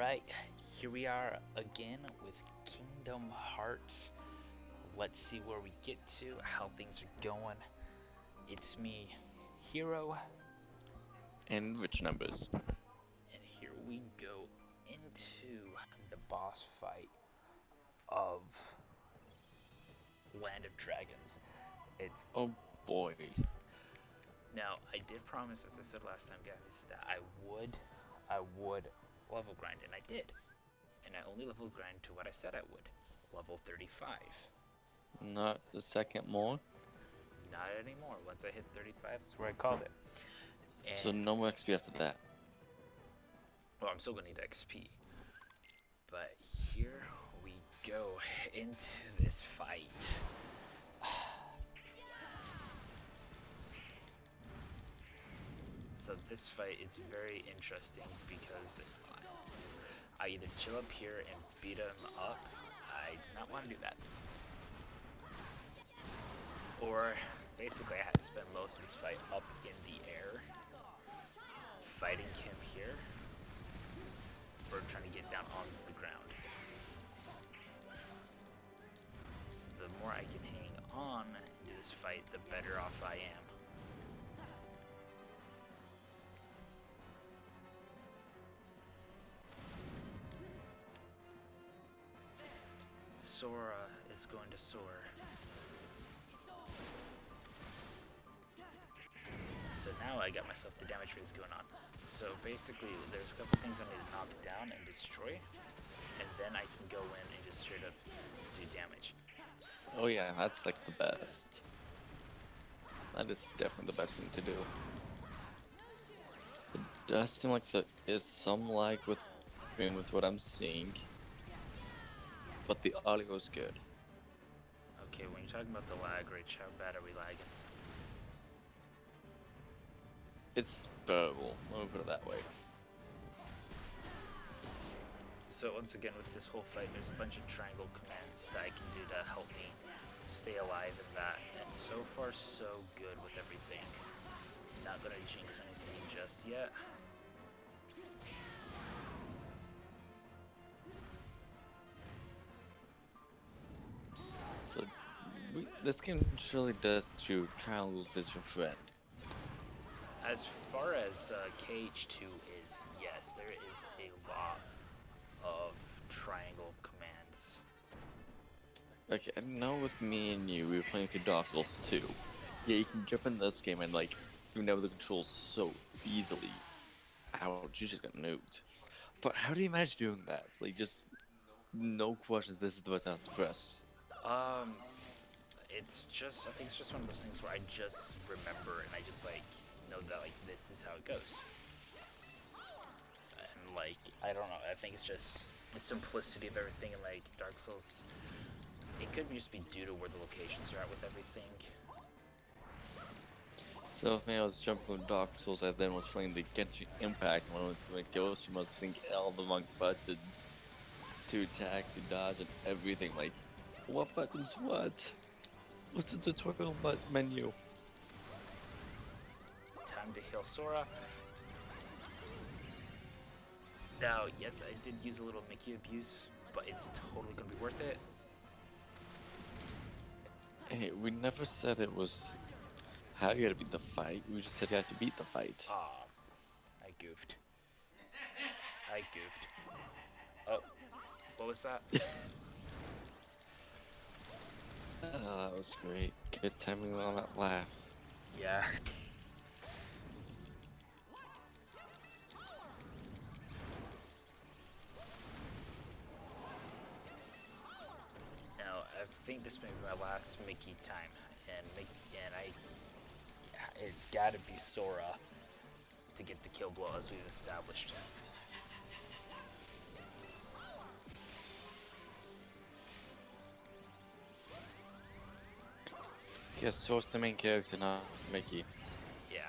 Alright, here we are again with Kingdom Hearts. Let's see where we get to, how things are going. It's me, Hero, And which numbers? and here we go into the boss fight of Land of Dragons. It's Oh boy. Now, I did promise, as I said last time, guys, that I would level grind, and I did. And I only level grind to what I said I would, level 35. Not the second more. Not anymore. Once I hit 35, that's where I called it. So And, no more XP after that. well, I'm still gonna need XP. But here we go into this fight. So this fight is very interesting because I either chill up here and beat him up. I did not want to do that. Or basically I had to spend most of this fight up in the air, fighting him here, or trying to get down onto the ground. So the more I can hang on into this fight, the better off I am. Sora is going to soar. So now I got myself the damage raise going on. So basically, there's a couple things I need to knock down and destroy, and then I can go in and just straight up do damage. Oh yeah, that's like the best. That is definitely the best thing to do. It does seem like there is some lag with what I'm seeing, but the audio is good. Okay, when you're talking about the lag, Rich, how bad are we lagging? It's bearable. Let me put it that way. So once again, with this whole fight, there's a bunch of triangle commands that I can do to help me stay alive in that, and so far so good with everything. Not gonna jinx anything just yet. So this game surely does do triangles as your friend. As far as KH2 is, yes, there is a lot of triangle commands. Okay, I know with me and you, we were playing through Dark Souls 2. Yeah, you can jump in this game and like, you know the controls so easily. Ouch, you just got nuked. But how do you manage doing that? Like, just no questions, this is the best I have to press. Um, it's just, I think it's just one of those things where I just remember and I just like know that like this is how it goes. And like, I don't know, I think it's just the simplicity of everything in like Dark Souls. It could just be due to where the locations are at with everything. So with me, I was jumping from Dark Souls, I then was playing the Genshin Impact one with Ghost, you must think all the wrong buttons to attack, to dodge, and everything. Like, what buttons what? What's the tutorial menu? Time to heal Sora. Now, yes, I did use a little Mickey abuse, but it's totally gonna be worth it. Hey, we never said it was how you gotta beat the fight. We just said you have to beat the fight. Ah, I goofed. I goofed. Oh, what was that? That was great. Good timing on that laugh. Yeah. Now, I think this may be my last Mickey time, and it's gotta be Sora to get the kill blow as we've established. Yes, source the main character, not Mickey. Yeah.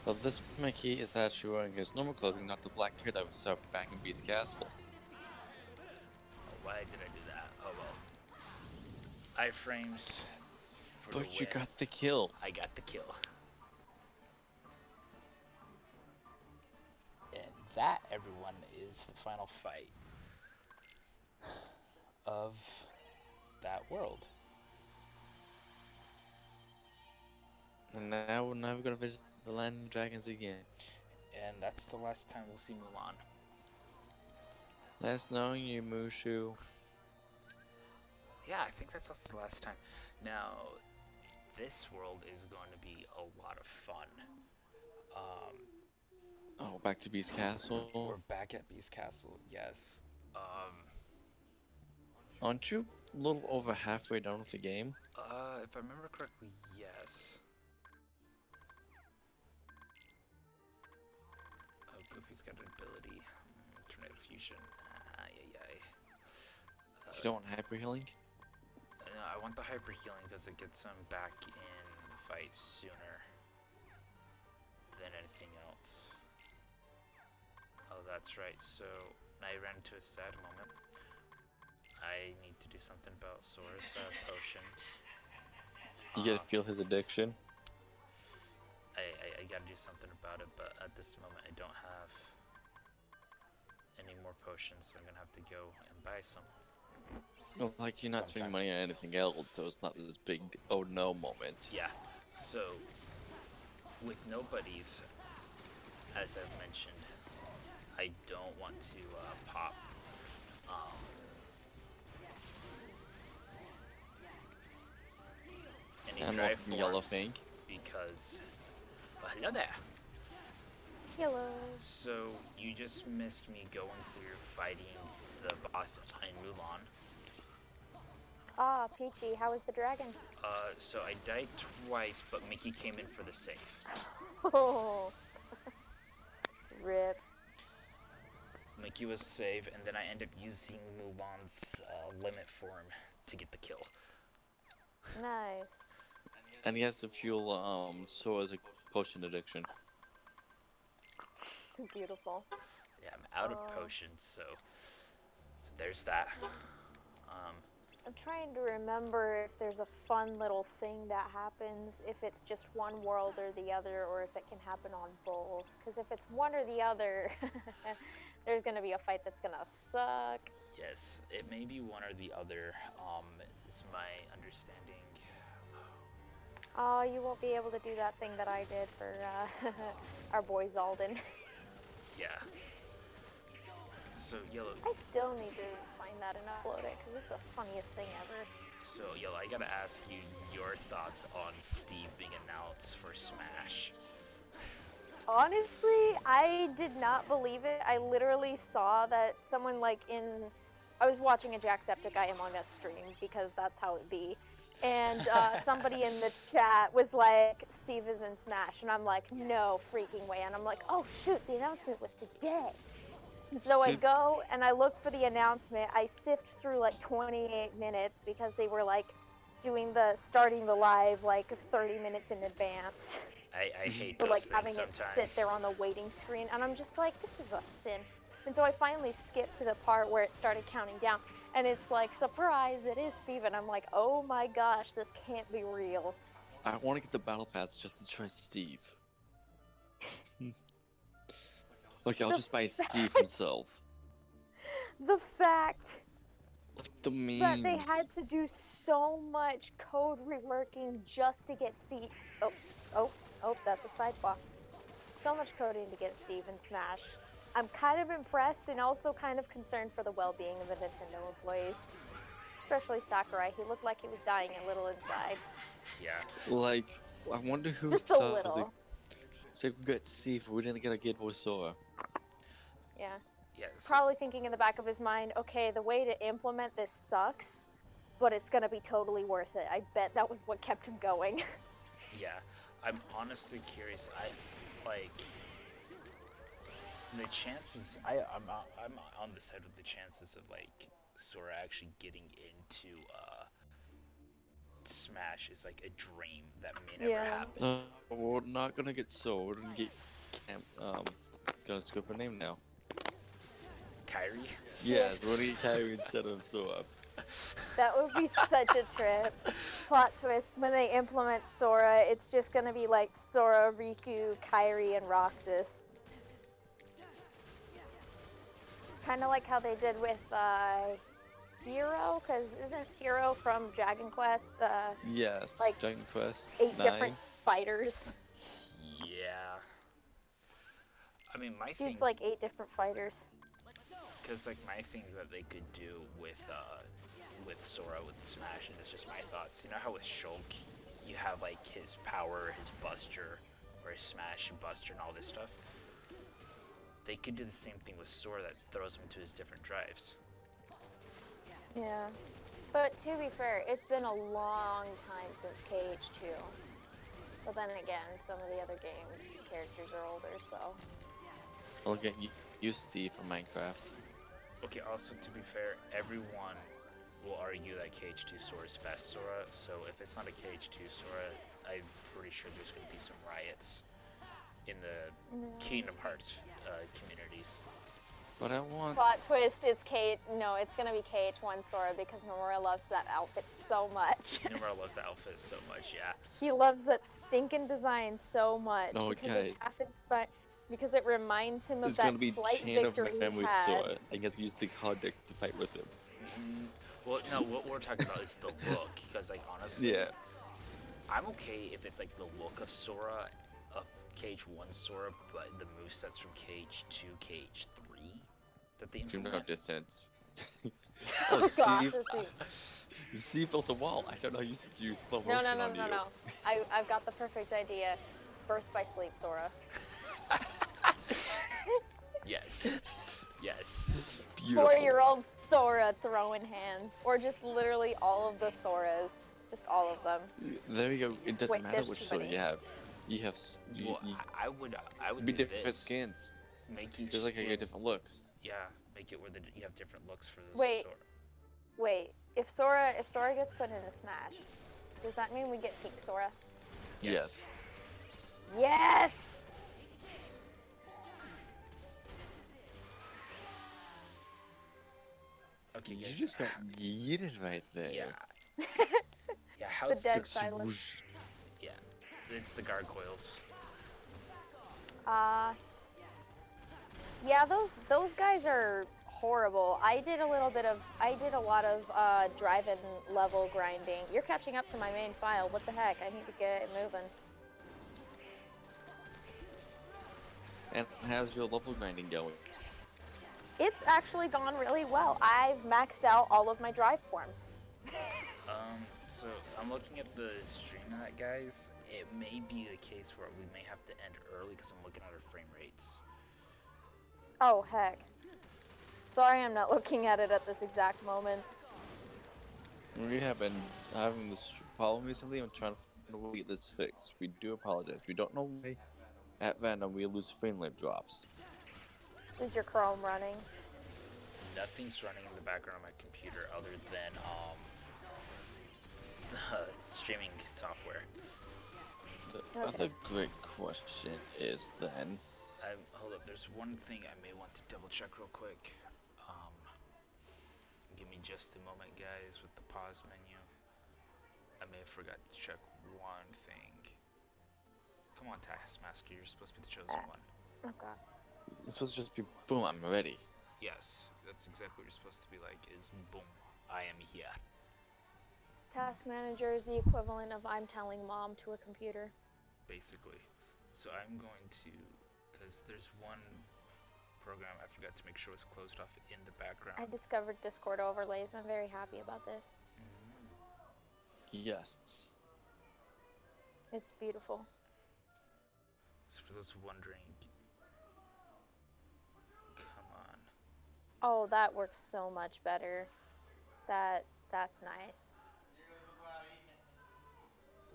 So this Mickey is actually wearing his normal clothing, not the black hair that was back in Beast Castle. Oh, why did I do that? Oh well. Iframes for the But you win. got the kill. I got the kill. And that, everyone, is the final fight of that world. And now we're gonna visit the Land of Dragons again. And that's the last time we'll see Mulan. Last knowing you, Mushu. Yeah, I think that's also the last time. Now, this world is going to be a lot of fun. Oh, back to Beast Castle. We're back at Beast Castle, yes. Aren't you a little over halfway done with the game? If I remember correctly, yes. Oh, Goofy's got an ability. Tornado Fusion. You don't want hyper healing? No, I want the hyper healing because it gets him back in the fight sooner than anything else. Oh, that's right. So I ran into a sad moment. I need to do something about Sora's potions. You gotta feel his addiction. I gotta do something about it, but at this moment I don't have any more potions, so I'm gonna have to go and buy some. Well, like, you're not spending money on anything else, so it's not this big oh no moment. Yeah, so with no buddies, as I've mentioned, I don't want to pop any dry forms Yellow Fink. because hello there. Hello. So you just missed me going through fighting the boss in Mulan. Ah, Peachy, how was the dragon? So I died twice, but Mickey came in for the save. Oh. Rip. Mickey was save, and then I ended up using Mulan's limit form to get the kill. Nice. And he has to fuel Sora's potion addiction. Beautiful. Yeah, I'm out of potions, so there's that. I'm trying to remember if there's a fun little thing that happens, if it's just one world or the other, or if it can happen on both. Because if it's one or the other, there's going to be a fight that's going to suck. Yes, it may be one or the other, is my understanding. Oh, you won't be able to do that thing that I did for our boy Zaldin. Yeah. So, Yellow. I still need to find that and upload it, because it's the funniest thing ever. So, Yellow, I gotta ask you your thoughts on Steve being announced for Smash. Honestly, I did not believe it. I literally saw that someone I was watching a Jacksepticeye Among Us stream, because that's how it be. And somebody in the chat was like, Steve is in Smash. And I'm like, no freaking way. And I'm like, oh shoot, the announcement was today. So I go and I look for the announcement. I sift through like 28 minutes because they were like starting the live like 30 minutes in advance. I hate so, those like things having sometimes. it sit there on the waiting screen. And I'm just like, this is a sin. And so I finally skipped to the part where it started counting down. And it's like, surprise, it is Steve. And I'm like, oh my gosh, this can't be real. I want to get the battle pass just to try Steve. Look, I'll just buy Steve himself. The fact The memes. that they had to do so much code reworking just to get Steve. Oh, that's a sidewalk. So much coding to get Steve in Smash. I'm kind of impressed and also kind of concerned for the well-being of the Nintendo employees. Especially Sakurai. He looked like he was dying a little inside. Yeah. Like, I wonder who Just a little. So we got Steve, we didn't get a Game Boy Sora. Yeah. Yes. Probably thinking in the back of his mind, okay, the way to implement this sucks, but it's gonna be totally worth it. I bet that was what kept him going. Yeah. I'm honestly curious. The chances. I'm on the side with the chances of like Sora actually getting into Smash is like a dream that may never happen. We're not gonna get Sora. We're gonna get gonna scope her name now. Kyrie. Yes, we're gonna get Kyrie instead of Sora. That would be such a trip. Plot twist, when they implement Sora, it's just gonna be like Sora, Riku, Kairi, and Roxas. Kind of like how they did with Hero, because isn't Hero from Dragon Quest Yes, like Dragon Quest 8 9. different fighters? Yeah. I mean, my thing, It's like 8 different fighters. because like my thing that they could do with Sora with Smash, and it's just my thoughts. You know how with Shulk, you have like his power, his Buster, or his Smash and Buster and all this stuff. They could do the same thing with Sora that throws him into his different drives. Yeah. But to be fair, it's been a long time since KH2. But then again, some of the other games, the characters are older, so. I'll get you Steve from Minecraft. Okay, also to be fair, everyone will argue that KH2 Sora is best Sora, so if it's not a KH2 Sora, I'm pretty sure there's going to be some riots in the Kingdom Hearts communities. But I want. Plot twist is no, it's gonna be KH1 Sora because Nomura loves that outfit so much. Nomura loves the outfit so much, yeah. He loves that stinking design so much because Okay. it's half inspired. Because it reminds him of It's that gonna be slight Chain of victory he Memory had. Sora. I get to use the card deck to fight with him. Well, no, what we're talking about is the look, because like honestly, Yeah. I'm okay if it's like the look of Sora, of KH1 Sora, but the movesets from KH2, KH3 that they Dream implement. out distance. Oh gosh, Steve, let's see. Steve built a wall. I don't know how you use slow No, motion no, no, on no, you. no. I've got the perfect idea. Birth by sleep, Sora. Yes. Yes. It's beautiful. 4-year-old Sora throwing hands, or just literally all of the Soras, just all of them. There you go. It doesn't Wait, matter there's which too Sora many. you have. You have. Well, I would be do different this. skins. Make each Just like I skin, get different looks. yeah, make it where you have different looks for this. Wait. Sora. Wait, if Sora gets put into Smash, does that mean we get Pink Sora? Yes. Yes! Okay, You guys. just got yeeted right there. Yeah. Yeah. How's The dead Like, silence. swoosh. Yeah. It's the gargoyles. Yeah, those guys are horrible. I did a lot of drive-in level grinding. You're catching up to my main file. What the heck? I need to get it moving. And how's your level grinding going? It's actually gone really well. I've maxed out all of my drive forms. So I'm looking at the stream that, guys. It may be the case where we may have to end early because I'm looking at our frame rates. Oh heck. Sorry, I'm not looking at it at this exact moment. We have been having this problem recently. I'm trying to find a way to get this fixed. We do apologize. We don't know why at random we lose frame rate drops. Is your Chrome running? Nothing's running in the background on my computer other than the streaming software. The Okay. other great question is then, Hold up, there's one thing I may want to double check real quick. Give me just a moment, guys, with the pause menu. I may have forgot to check one thing. Come on, Taskmaster, you're supposed to be the chosen one. Oh god. it's supposed to just be boom, I'm ready. Yes, that's exactly what you're supposed to be like, is boom, I am here. Task manager is the equivalent of I'm telling mom to a computer. Basically. So I'm going to, because there's one program I forgot to make sure was closed off in the background. I discovered Discord overlays. I'm very happy about this. Yes. It's beautiful. So for those wondering, come on. Oh, that works so much better. That's nice.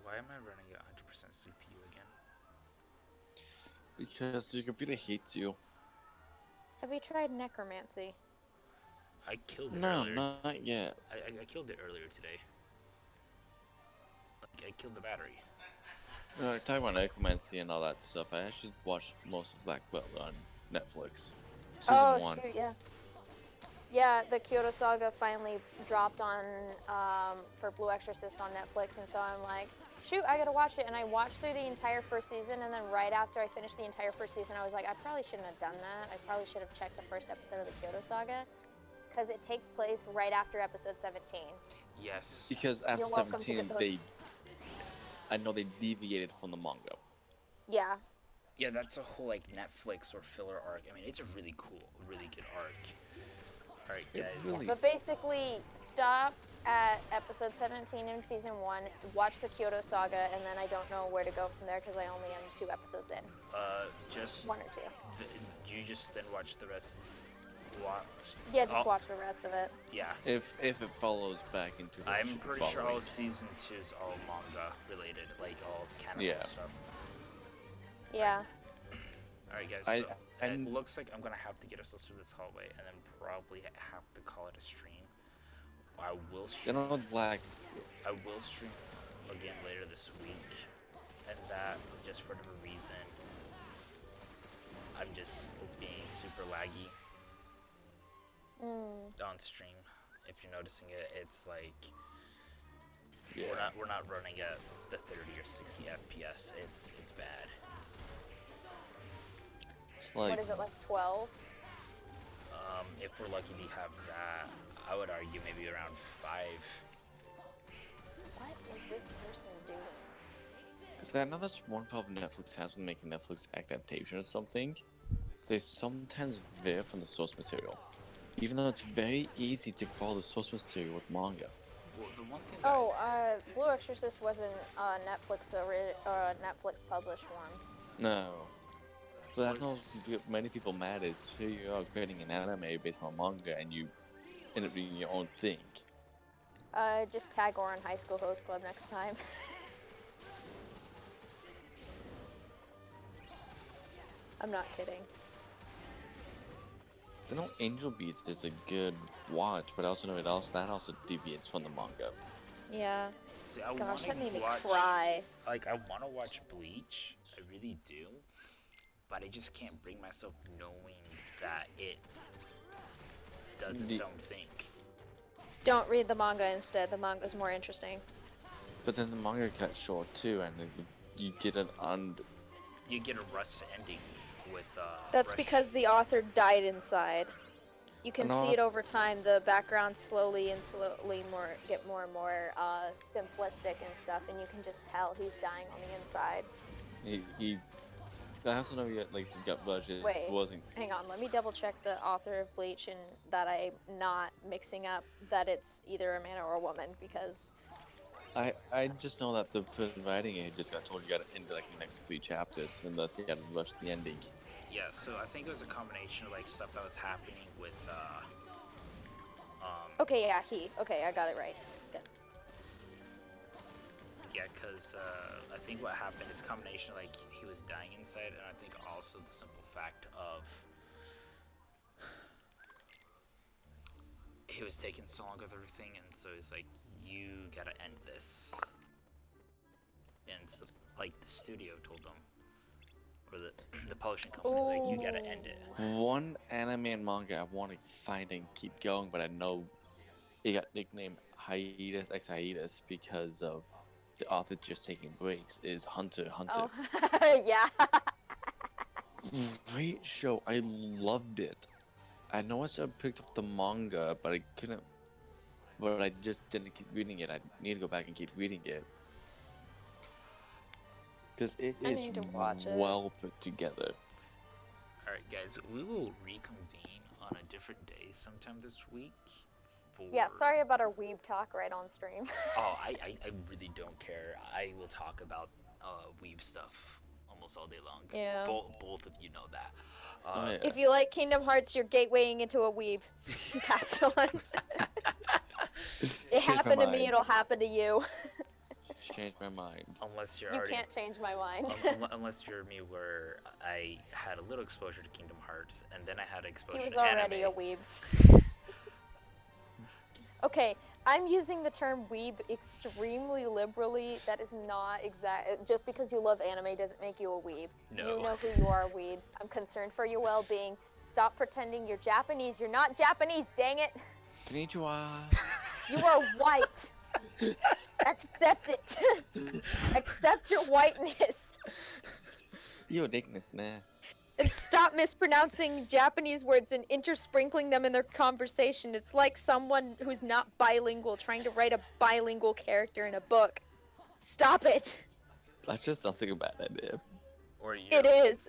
Why am I running at 100% CPU again? Because your computer hates you. Have you tried necromancy? I killed it No, earlier. not yet. I killed it earlier today. Like, I killed the battery. Talking about necromancy and all that stuff, I actually watched most of Black Belt on Netflix. Season 1. Shoot, yeah. Yeah, the Kyoto Saga finally dropped on for Blue Exorcist on Netflix, and so I'm like, shoot, I gotta watch it. And I watched through the entire first season, and then right after I finished the entire first season, I was like, I probably shouldn't have done that. I probably should have checked the first episode of the Kyoto Saga, because it takes place right after episode 17. Yes. Because after You're welcome to 17, get those. I know they deviated from the manga. Yeah. Yeah, that's a whole like Netflix or filler arc. I mean, it's a really cool, really good arc. All right, It guys. really- But basically, stop at episode 17 in season 1, watch the Kyoto Saga, and then I don't know where to go from there because I only am 2 episodes in. Just 1 or 2. you just then watch the rest. Watch. Yeah, just Oh, watch the rest of it. Yeah, If it follows back into what it I'm should be pretty sure all following. season 2 is all manga related, like all canon Yeah. stuff. Yeah. All right, guys. I- So I'm- it looks like I'm gonna have to get us through this hallway, and then probably have to call it a stream. I will stream. General Black, I will stream again later this week, and that just for the reason I'm just being super laggy on stream. If you're noticing it, it's like yeah. we're not running at the 30 or 60 FPS. It's bad. It's like, What is it, like 12? If we're lucky to have that, I would argue maybe around 5. What is this person doing? because I know that's one problem Netflix has when making Netflix adaptation or something. They sometimes veer from the source material, even though it's very easy to follow the source material with manga. Well, the one thing Oh, Blue Exorcist wasn't Netflix Netflix published one. No. But that's not Was- what many people mad is here you are creating an anime based on manga and you end up doing your own thing. Just tag Oran High School Host Club next time. I'm not kidding. I know Angel Beats is a good watch, but I also know that also deviates from the manga. Yeah. See, I Gosh, that want made to me watch. cry. Like, I want to watch Bleach. I really do. But I just can't bring myself knowing that it does its The- own thing. Don't read the manga instead. The manga's more interesting. But then the manga cut short too, and then you get an You get a rushed ending with That's Rush- because the author died inside. You can No. see it over time. The background slowly and get more and more simplistic and stuff, and you can just tell he's dying on the inside. he I also know he got budget Wait. wasn't Hang on, let me double check the author of Bleach and that I'm not mixing up that it's either a man or a woman because I just know that the person writing it just got told you gotta end like the next 3 chapters and thus you gotta rush the ending. Yeah, so I think it was a combination of like stuff that was happening with okay, yeah, okay, I got it right. Good. yeah, because I think what happened is a combination of like he was dying inside, and I think also the simple fact of he was taking so long with everything, and so he's like, you gotta end this. And so, like the studio told him, or the publishing company's like, you gotta end it. One anime and manga I want to find and keep going, but I know it got nicknamed Hiatus X Hiatus because of the author just taking breaks. Is Hunter x Hunter. Oh, yeah. Great show. I loved it. I know I should have picked up the manga, but I couldn't. But I just didn't keep reading it. I need to go back and keep reading it. Because it I is need to watch it. well put together. Alright guys, we will reconvene on a different day sometime this week for... Yeah, sorry about our weeb talk right on stream. Oh, I really don't care. I will talk about weeb stuff almost all day long. Yeah. Both of you know that. Oh, yeah. If you like Kingdom Hearts, you're gatewaying into a weeb. Pass it on. It Change my happened to me, mind. it'll happen to you. Changed my mind. Unless you're You already... can't change my mind. Unless you're me, where I had a little exposure to Kingdom Hearts, and then I had exposure He was to already anime. a weeb. Okay, I'm using the term weeb extremely liberally. That is not exact. Just because you love anime doesn't make you a weeb. No. You know who you are, weebs. I'm concerned for your well-being. Stop pretending you're Japanese. You're not Japanese, dang it. Konnichiwa. You are white. Accept it. Accept your whiteness. Uniqueness, nah. And stop mispronouncing Japanese words and intersprinkling them in their conversation. It's like someone who's not bilingual trying to write a bilingual character in a book. Stop it. That just sounds like a bad idea. Or you. It is.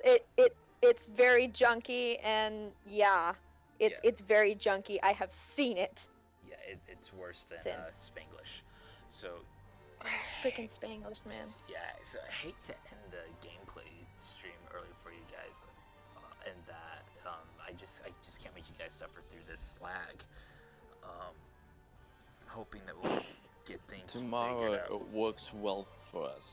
It's very junky, and yeah, it's very junky. I have seen it. Yeah, it's worse than Sin. Spanglish. So Freaking Spanglish, man. yeah, so I hate to end the gameplay stream early for you guys, and that I just can't make you guys suffer through this lag. I'm hoping that we'll get things Tomorrow figured out. it works well for us.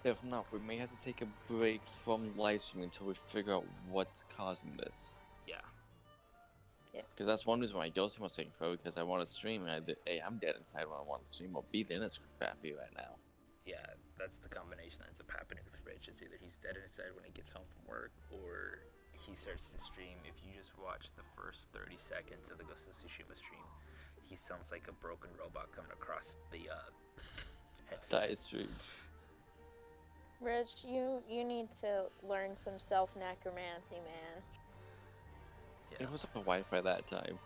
If not, we may have to take a break from live streaming until we figure out what's causing this. Yeah. Because that's one reason why Ghost was taking forever, because I want to stream and I'm dead inside when I want to stream, or B, the internet's crappy right now. Yeah, that's the combination that ends up happening with Rich. It's either he's dead inside when he gets home from work, or he starts to stream. If you just watch the first 30 seconds of the Ghost of Tsushima stream, he sounds like a broken robot coming across the headset. That is true. Rich, you need to learn some self-necromancy, man. Yeah, It was on Wi-Fi that time.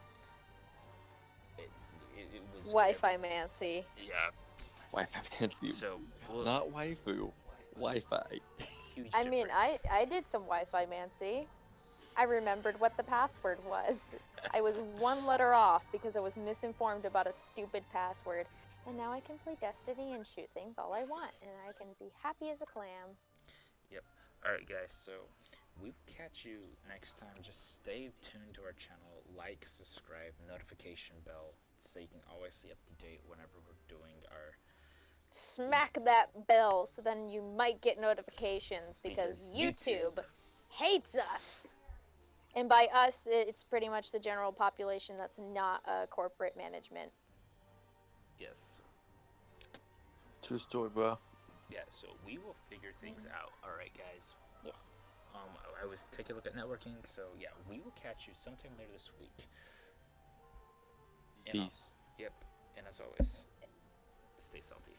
it was Wi-Fi mancy. Yeah. Wi-Fi fancy. So we'll, Not waifu. Wi-Fi. huge. I mean, difference. I did some Wi-Fi mancy. I remembered what the password was. I was one letter off because I was misinformed about a stupid password. And now I can play Destiny and shoot things all I want, and I can be happy as a clam. Alright guys, so we will catch you next time. Just stay tuned to our channel, like, subscribe, notification bell, so you can always stay up to date whenever we're doing our... Smack that bell so then you might get notifications because YouTube hates us. And by us, it's pretty much the general population that's not corporate management. Yes. True story, bro. Yeah, so we will figure things out. Alright guys. Yes. I was taking a look at networking, so yeah, we will catch you sometime later this week. And, Peace. yep, and as always, stay salty.